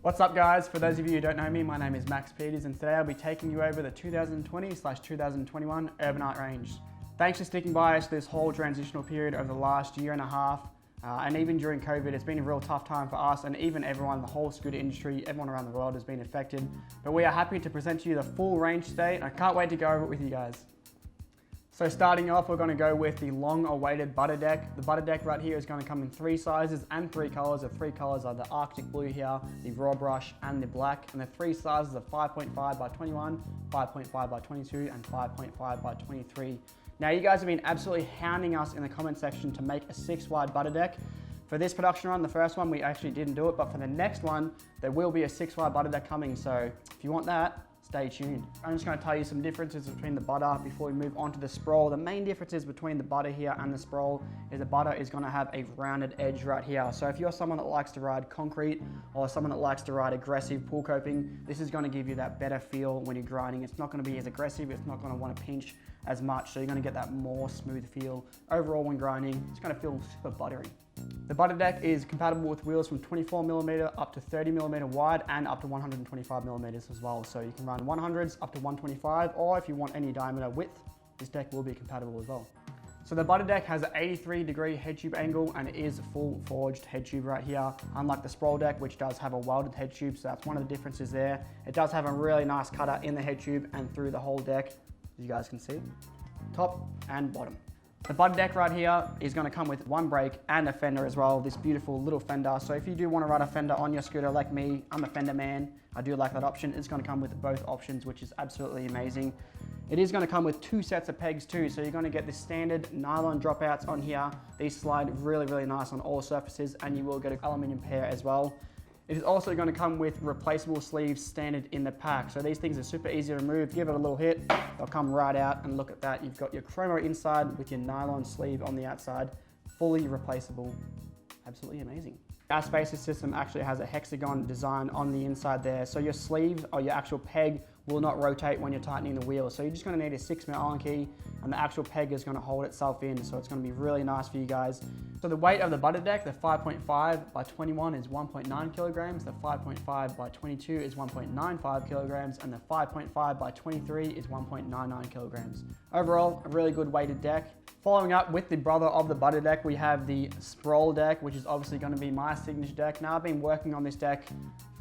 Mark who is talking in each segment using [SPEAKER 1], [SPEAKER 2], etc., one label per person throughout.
[SPEAKER 1] What's up guys? For those of you who don't know me, my name is Max Peters and today I'll be taking you over the 2020/2021 Urbanartt range. Thanks for sticking by us this whole transitional period over the last year and a half. And even during COVID, it's been a real tough time for us and even everyone, the whole scooter industry, everyone around the world has been affected. But we are happy to present to you the full range today and I can't wait to go over it with you guys. So starting off, we're going to go with the long-awaited butter deck. The butter deck right here is going to come in 3 sizes and 3 colors. The 3 colors are the Arctic blue here, the raw brush, and the black. And the 3 sizes are 5.5 by 21, 5.5 by 22, and 5.5 by 23. Now you guys have been absolutely hounding us in the comment section to make a 6-wide butter deck. For this production run, the first one, we actually didn't do it, but for the next one, there will be a 6-wide butter deck coming. So if you want that, stay tuned. I'm just going to tell you some differences between the butter before we move on to the Sprole. The main differences between the butter here and the Sprole is the butter is going to have a rounded edge right here. So if you're someone that likes to ride concrete or someone that likes to ride aggressive pool coping, this is going to give you that better feel when you're grinding. It's not going to be as aggressive, it's not going to want to pinch as much, so you're going to get that more smooth feel. Overall when grinding, it's going to feel super buttery. The butter deck is compatible with wheels from 24mm up to 30mm wide and up to 125mm as well. So you can run 100s up to 125, or if you want any diameter width, this deck will be compatible as well. So the butter deck has an 83-degree head tube angle and it is full forged head tube right here, unlike the Sprole deck, which does have a welded head tube, so that's one of the differences there. It does have a really nice cutter in the head tube and through the whole deck, as you guys can see, top and bottom. The butter deck right here is going to come with 1 brake and a fender as well, this beautiful little fender. So if you do want to ride a fender on your scooter like me, I'm a fender man, I do like that option. It's going to come with both options, which is absolutely amazing. It is going to come with 2 sets of pegs too, so you're going to get the standard nylon dropouts on here. These slide really nice on all surfaces, and you will get an aluminium pair as well. It is also going to come with replaceable sleeves standard in the pack. So these things are super easy to remove. Give it a little hit, they'll come right out, and look at that. You've got your chromo inside with your nylon sleeve on the outside, fully replaceable. Absolutely amazing. Our spacer system actually has a hexagon design on the inside there. So your sleeves or your actual peg will not rotate when you're tightening the wheel. So you're just going to need a 6mm Allen key and the actual peg is going to hold itself in. So it's going to be really nice for you guys. So the weight of the butter deck, the 5.5 by 21 is 1.9 kilograms. The 5.5 by 22 is 1.95 kilograms. And the 5.5 by 23 is 1.99 kilograms. Overall, a really good weighted deck. Following up with the brother of the butter deck, we have the Sprole deck, which is obviously going to be my signature deck. Now I've been working on this deck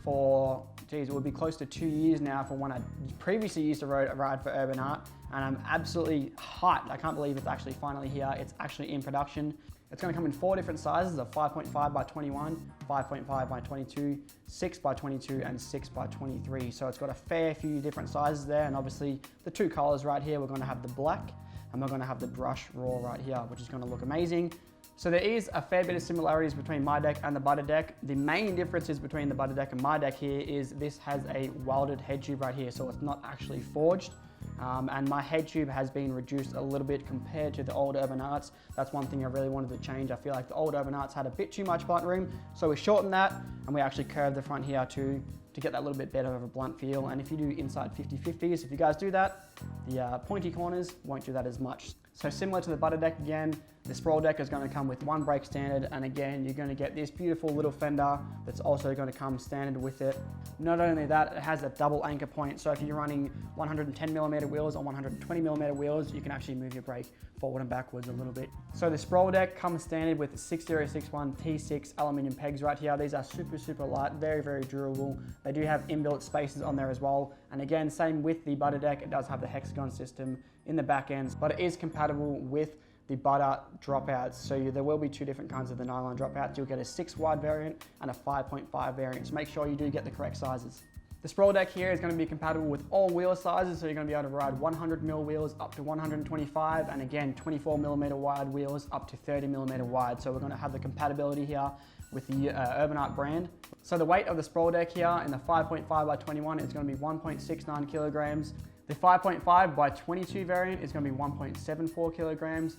[SPEAKER 1] for, geez, it would be close to 2 years now from when I previously used to ride for Urbanartt, and I'm absolutely hyped. I can't believe it's actually finally here. It's actually in production. It's going to come in 4 different sizes of 5.5 by 21, 5.5 by 22, 6 by 22, and 6 by 23. So it's got a fair few different sizes there, and obviously the 2 colors right here, we're going to have the black and we're going to have the brush raw right here, which is going to look amazing. So there is a fair bit of similarities between my deck and the butter deck. The main differences between the butter deck and my deck here is this has a welded head tube right here, so it's not actually forged. And my head tube has been reduced a little bit compared to the old Urbanartts. That's one thing I really wanted to change. I feel like the old Urbanartts had a bit too much blunt room, so we shortened that and we actually curved the front here too, to get that little bit better of a blunt feel. And if you do inside 50/50s, if you guys do that, the pointy corners won't do that as much. So similar to the butter deck again, the Sprole deck is going to come with 1 brake standard, and again, you're going to get this beautiful little fender that's also going to come standard with it. Not only that, it has a double anchor point, so if you're running 110mm wheels or 120mm wheels, you can actually move your brake forward and backwards a little bit. So the Sprole deck comes standard with 6061 T6 aluminium pegs right here. These are super light, very durable. They do have inbuilt spacers on there as well. And again, same with the butter deck, it does have the hexagon system in the back ends, but it is compatible with the butter dropouts. So there will be 2 different kinds of the nylon dropouts. You'll get a 6-wide variant and a 5.5 variant. So make sure you do get the correct sizes. The Sprole deck here is going to be compatible with all wheel sizes, so you're going to be able to ride 100mm wheels up to 125, and again 24mm wide wheels up to 30mm wide. So we're going to have the compatibility here with the Urbanartt brand. So the weight of the Sprole deck here in the 5.5 by 21 is going to be 1.69 kilograms. The 5.5 by 22 variant is going to be 1.74 kilograms.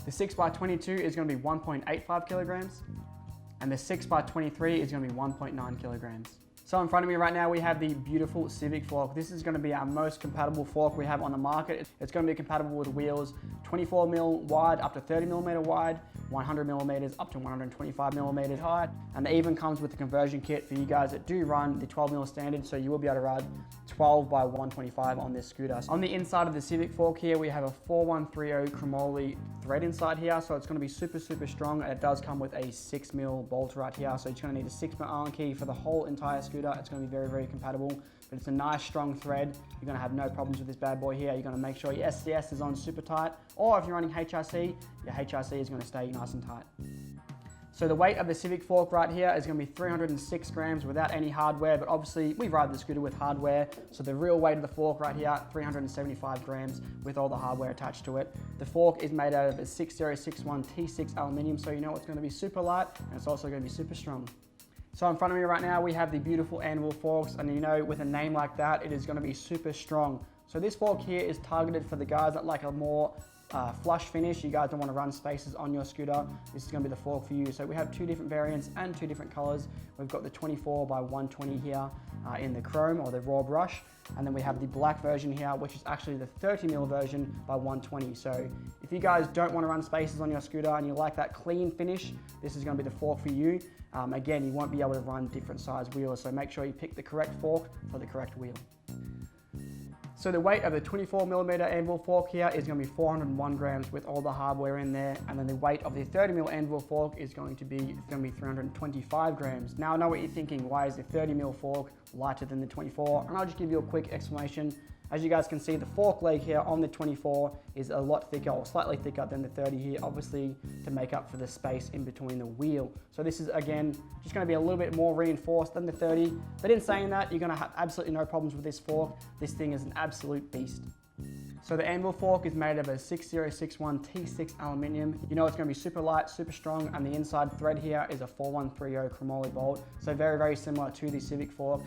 [SPEAKER 1] The 6 by 22 is going to be 1.85 kilograms. And the 6 by 23 is going to be 1.9 kilograms. So in front of me right now, we have the beautiful Civic fork. This is going to be our most compatible fork we have on the market. It's going to be compatible with wheels 24mm wide up to 30mm wide, 100mm up to 125mm height, and it even comes with a conversion kit for you guys that do run the 12mm standard, so you will be able to run 12 by 125 on this scooter. On the inside of the Civic fork here, we have a 4130 chromoly thread inside here, so it's going to be super strong, and it does come with a 6mm bolt right here, so you're going to need a 6mm Allen key for the whole entire scooter. It's going to be very compatible, but it's a nice strong thread. You're going to have no problems with this bad boy here. You're going to make sure your SCS is on super tight, or if you're running HRC, your HRC is going to stay nice and tight. So the weight of the Civic fork right here is going to be 306 grams without any hardware, but obviously we ride the scooter with hardware. So the real weight of the fork right here, 375 grams with all the hardware attached to it. The fork is made out of a 6061 T6 aluminum, so you know it's going to be super light, and it's also going to be super strong. So in front of me right now, we have the beautiful Anvil forks, and you know, with a name like that, it is going to be super strong. So this fork here is targeted for the guys that like a more flush finish. You guys don't want to run spaces on your scooter. This is going to be the fork for you. So we have two different variants and two different colors. We've got the 24 by 120 here in the chrome or the raw brush, and then we have the black version here, which is actually the 30mm version by 120. So if you guys don't want to run spaces on your scooter and you like that clean finish, this is going to be the fork for you. Again, you won't be able to run different size wheels, so make sure you pick the correct fork for the correct wheel. So the weight of the 24mm Anvil fork here is going to be 401 grams with all the hardware in there, and then the weight of the 30mm Anvil fork is going to be 325 grams. Now I know what you're thinking, why is the 30mm fork lighter than the 24? And I'll just give you a quick explanation. As you guys can see, the fork leg here on the 24 is a lot thicker, or slightly thicker than the 30 here, obviously to make up for the space in between the wheel. So this is, again, just going to be a little bit more reinforced than the 30. But in saying that, you're going to have absolutely no problems with this fork. This thing is an absolute beast. So the Anvil fork is made of a 6061 T6 aluminum. You know it's going to be super light, super strong, and the inside thread here is a 4130 chromoly bolt. So very similar to the Civic fork.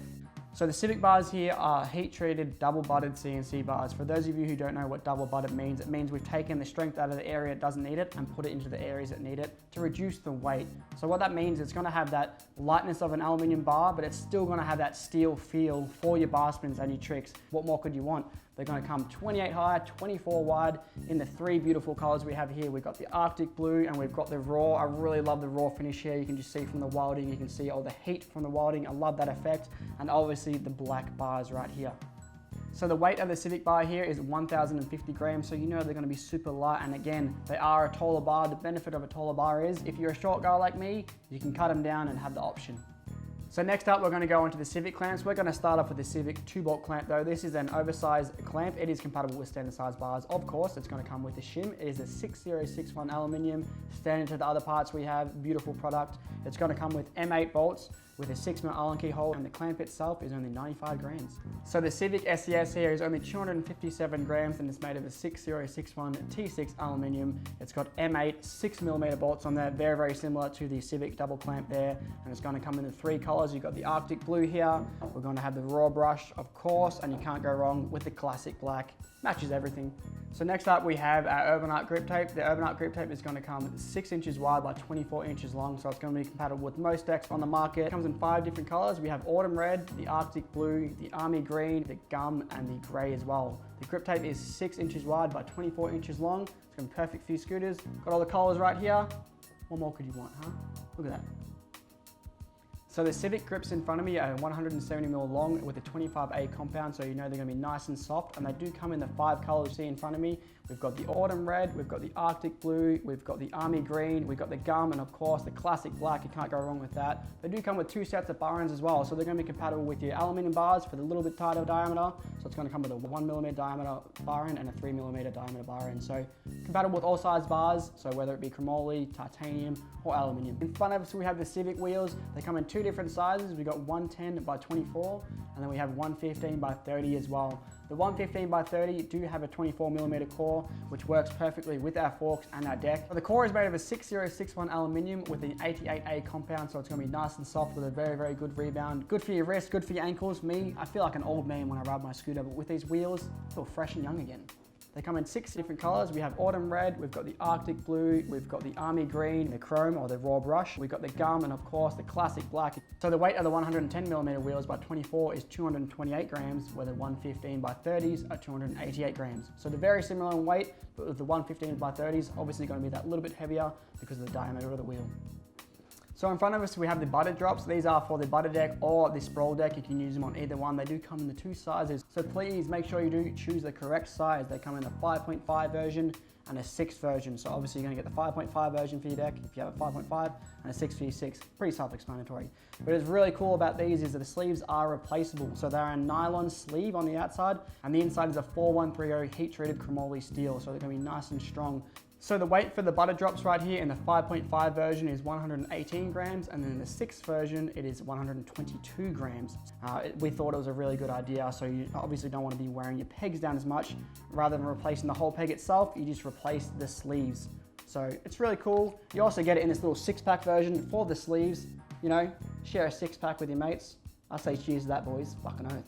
[SPEAKER 1] So the Civic bars here are heat-treated, double-butted CNC bars. For those of you who don't know what double-butted means, it means we've taken the strength out of the area that doesn't need it and put it into the areas that need it to reduce the weight. So what that means, it's going to have that lightness of an aluminium bar, but it's still going to have that steel feel for your bar spins and your tricks. What more could you want? They're going to come 28 high, 24 wide in the three beautiful colors we have here. We've got the Arctic blue and we've got the raw. I really love the raw finish here. You can just see from the welding, you can see all the heat from the welding. I love that effect. And obviously the black bars right here. So the weight of the Civic bar here is 1,050 grams, so you know they're going to be super light, and again, they are a taller bar. The benefit of a taller bar is, if you're a short guy like me, you can cut them down and have the option. So next up, we're going to go into the Civic clamps. We're going to start off with the Civic 2-bolt clamp though. This is an oversized clamp. It is compatible with standard size bars. Of course, it's going to come with a shim. It is a 6061 aluminum, standard to the other parts we have. Beautiful product. It's going to come with M8 bolts with a 6mm Allen key hole, and the clamp itself is only 95 grams. So the Civic SCS here is only 257 grams, and it's made of a 6061 T6 aluminum. It's got M8 6mm bolts on there, very similar to the Civic double clamp there, and it's going to come in the three colors. You've got the Arctic blue here, we're going to have the raw brush, of course, and you can't go wrong with the classic black. Matches everything. So next up we have our Urbanartt grip tape. The Urbanartt grip tape is going to come 6 inches wide by 24 inches long, so it's going to be compatible with most decks on the market. It comes in 5 different colors. We have autumn red, the Arctic blue, the army green, the gum, and the gray as well. The grip tape is 6 inches wide by 24 inches long. It's going to be perfect for your scooters. Got all the colors right here. What more could you want, huh? Look at that. So the Civic grips in front of me are 170mm long with a 25A compound, so you know they're going to be nice and soft, and they do come in the 5 colors you see in front of me. We've got the autumn red, we've got the Arctic blue, we've got the army green, we've got the gum, and of course the classic black. You can't go wrong with that. They do come with 2 sets of bar ends as well, so they're going to be compatible with your aluminum bars for the little bit tighter diameter. So it's going to come with a 1mm diameter bar end and a 3mm diameter bar end. So compatible with all size bars, so whether it be chromoly, titanium, or aluminum. In front of us we have the Civic wheels. They come in 2 different sizes. We've got 110 by 24, and then we have 115 by 30 as well. The 115 by 30 do have a 24mm core, which works perfectly with our forks and our deck. The core is made of a 6061 aluminum with an 88A compound, so it's going to be nice and soft with a very good rebound. Good for your wrist, good for your ankles. Me, I feel like an old man when I ride my scooter, but with these wheels, I feel fresh and young again. They come in 6 different colors. We have autumn red, we've got the Arctic blue, we've got the army green, the chrome or the raw brush, we've got the gum, and of course the classic black. So the weight of the 110mm wheels by 24 is 228 grams, where the 115 by 30s are 288 grams. So they're very similar in weight, but with the 115 by 30s, obviously going to be that little bit heavier because of the diameter of the wheel. So in front of us we have the butter drops. These are for the butter deck or the Sprole deck. You can use them on either one. They do come in the 2 sizes. So please make sure you do choose the correct size. They come in a 5.5 version and a 6 version. So obviously you're gonna get the 5.5 version for your deck if you have a 5.5 and a 6 for your 6. Pretty self-explanatory. But what's really cool about these is that the sleeves are replaceable. So they're a nylon sleeve on the outside and the inside is a 4130 heat-treated chromoly steel. So they're gonna be nice and strong. So the weight for the butter drops right here in the 5.5 version is 118 grams, and then in the 6 version, it is 122 grams. We thought it was a really good idea, so you obviously don't want to be wearing your pegs down as much. Rather than replacing the whole peg itself, you just replace the sleeves. So it's really cool. You also get it in this little 6-pack version for the sleeves. You know, share a 6-pack with your mates. I say cheers to that, boys. Fucking oath.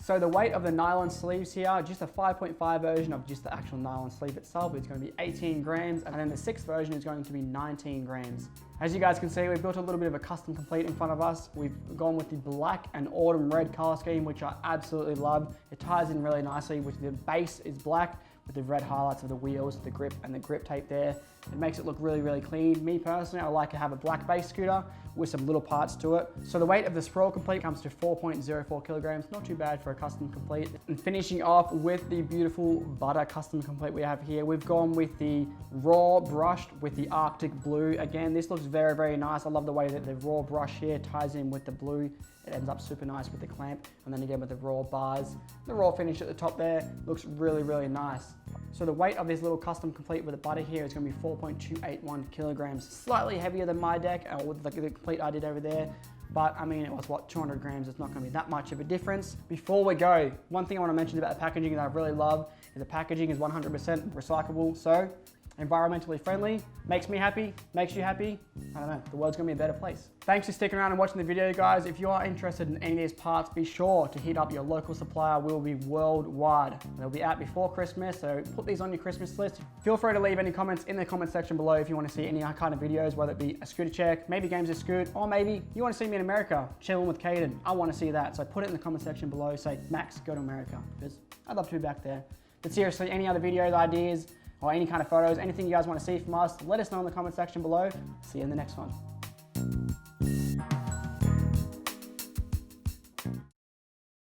[SPEAKER 1] So the weight of the nylon sleeves here, just a 5.5 version of just the actual nylon sleeve itself, it's going to be 18 grams, and then the 6th version is going to be 19 grams. As you guys can see, we've built a little bit of a custom complete in front of us. We've gone with the black and autumn red color scheme, which I absolutely love. It ties in really nicely with the base is black, with the red highlights of the wheels, the grip, and the grip tape there. It makes it look really, really clean. Me personally, I like to have a black base scooter with some little parts to it. So the weight of the Sprole complete comes to 4.04 kilograms. Not too bad for a custom complete. And finishing off with the beautiful butter custom complete we have here, we've gone with the raw brushed with the Arctic blue. Again, this looks very, very nice. I love the way that the raw brush here ties in with the blue. It ends up super nice with the clamp, and then again with the raw bars. The raw finish at the top there looks really, really nice. So the weight of this little custom complete with the butter here is going to be 4.281 kilograms. Slightly heavier than my deck, with the complete I did over there. But I mean, it was what, 200 grams. It's not going to be that much of a difference. Before we go, one thing I want to mention about the packaging that I really love is the packaging is 100% recyclable. So environmentally friendly, makes me happy, makes you happy. I don't know, the world's gonna be a better place. Thanks for sticking around and watching the video, guys. If you are interested in any of these parts, be sure to hit up your local supplier. We'll be worldwide. They'll be out before Christmas, so put these on your Christmas list. Feel free to leave any comments in the comment section below if you want to see any kind of videos, whether it be a scooter check, maybe games of Scoot, or maybe you want to see me in America, chilling with Caden. I want to see that, so put it in the comment section below. Say, Max, go to America, because I'd love to be back there. But seriously, any other videos, ideas, or any kind of photos, anything you guys want to see from us, let us know in the comment section below. See you in the next one.